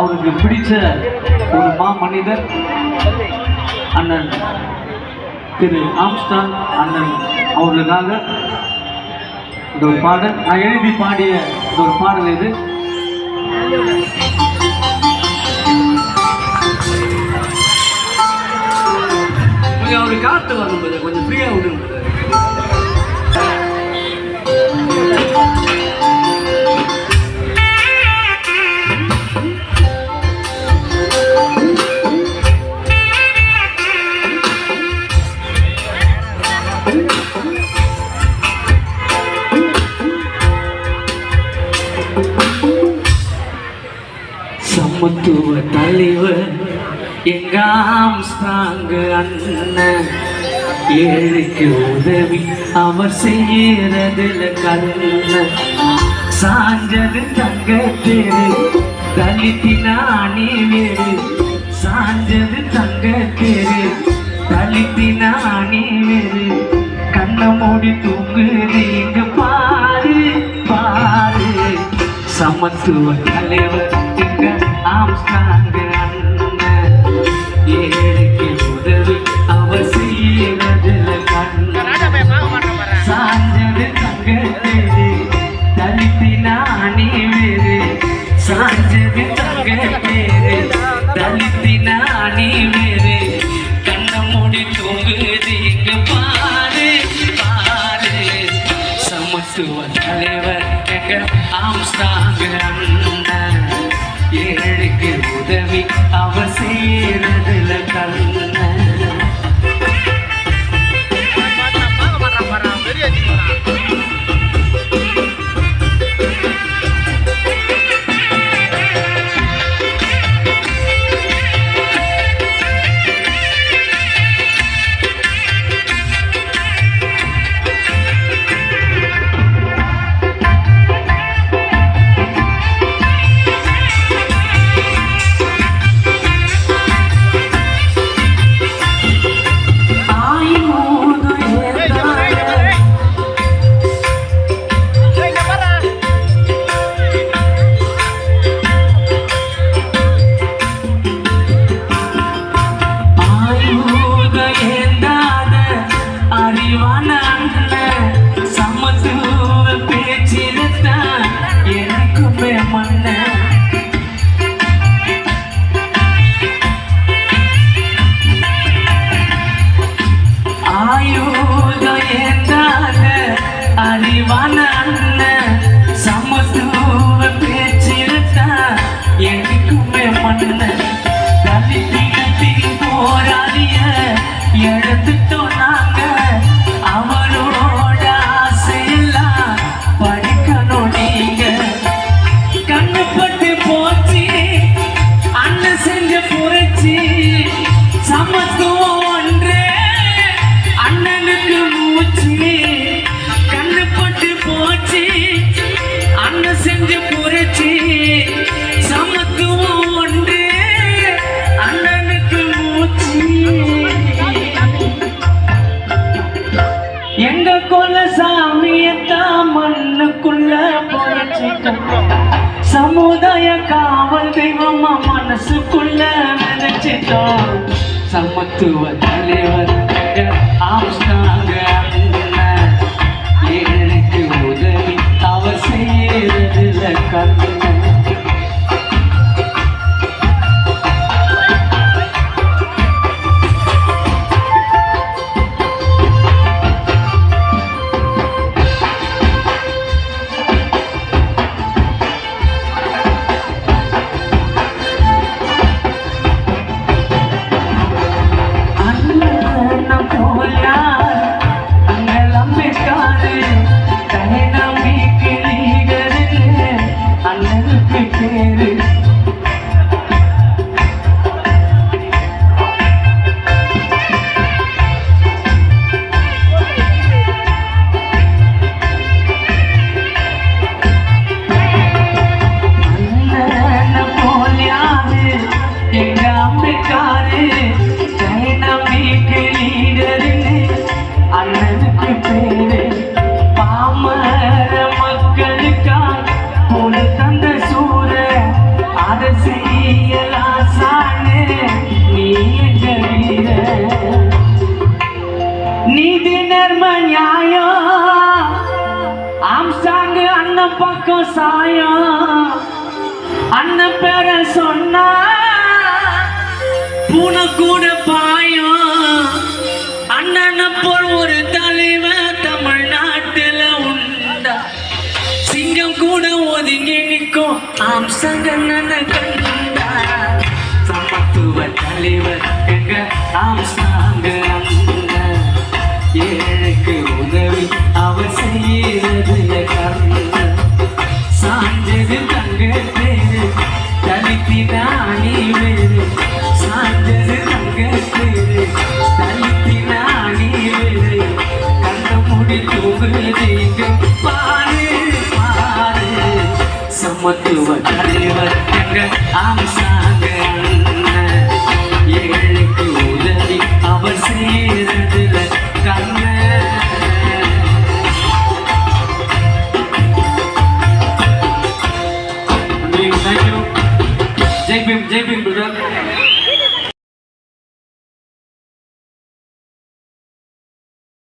அவருக்கு பிடிச்ச ஒரு மனிதர் அண்ணன் திரு ஆம்ஸ்டாங் அண்ணன் அவர்களுக்காக இந்த ஒரு பாடல் நான் எழுதி பாடிய இந்த ஒரு பாடல் இது. கொஞ்சம் அவரு காத்து வரணும், கொஞ்சம் ஃப்ரீயா விடுங்க. சமத்துவ தலைவர் எங்க ஆம்ஸ்டாங் அண்ணன், ஏழைக்கு உதவி அவர் செய்யறதுல கண்ணன், சாஞ்சது தங்க தேரு தலித்தினானே வேறு, சாஞ்சது தங்க தேரு தலித்தினானே வேறு, கண்ணை மூடி தூங்குறீங்க பாரு பாரு. சமத்துவ தலைவர் எங்க ஆம்ஸ்டாங் அண்ணன், ஏழைக்கு உதவி அவர் செய்யறதுல கண்ணன், சாஞ்சது தங்க தேரு தலித்தினானே வேறு, சாஞ்சது தங்க தேரு தலித்தினானே வேறு, கண்ணை மூடி தூங்குறீங்க பாரு பாரு. சமத்துவ தலைவர் எங்க ஆம்ஸ்டாங் அண்ணன், ஏழைக்கு உதவி அவர் செய்யறதுல கண்ணன். அறிவான அண்ணன் சமத்துவ பேச்சிருத்தா எனக்குமே மண்ணன், தலித்தினத்தின் போராளிய எடுத்துட்டோம் நாங்க, அவரோட ஆசையெல்லாம் படிக்கணும் நீங்க. கண்ணுப்பட்டு போச்சு அண்ணன் செஞ்ச புரட்சி, சமத்துவம் ஒன்றே அண்ணனுக்கு மூச்சு. கண்ணுப்பட்டு போச்சு அண்ணன் செஞ்ச புரட்சி, சமத்துவம் ஒன்று அண்ணனுக்கு மூச்சு. எங்க குலசாமியத்தான் மண்ணுக்குள்ள புரட்சிட்டோம், சமுதாய காவல் தெய்வமா மனசுக்குள்ள நினைச்சிட்டோம். சமத்துவ தலைவர் ஆம்ஸ்டாங் அண்ணன், ஏழைக்கு உதவி அவர் செய்யறதுல கண்ணன். நியாயம் ஆம்சாங்க அண்ணன் பக்கம் சாயம் அண்ணன் பேர சொன்னா பூனை கூட பாயம் அண்ணனை போல் ஒரு தலைவர் தமிழ்நாட்டில் உண்டா சிங்கம் கூட ஒதுங்கி நிற்கும் ஆம்சாங்க அண்ணனை கண்டா சமத்துவ தலைவர் எங்க ஆம்சாங்க அண்ணன் ஏழைக்கு உதவி அவர் செய்யறதுல கர்ணன் சாஞ்சது தங்க பேரு தலித்தினானி வேறு சாஞ்சது தங்க பேரு தலித்தினானி வேறு கண்ண முடி தூங்குறது இங்க பாரு பாரு சமத்துவ தலைவர் எங்க ஆம்சாங்க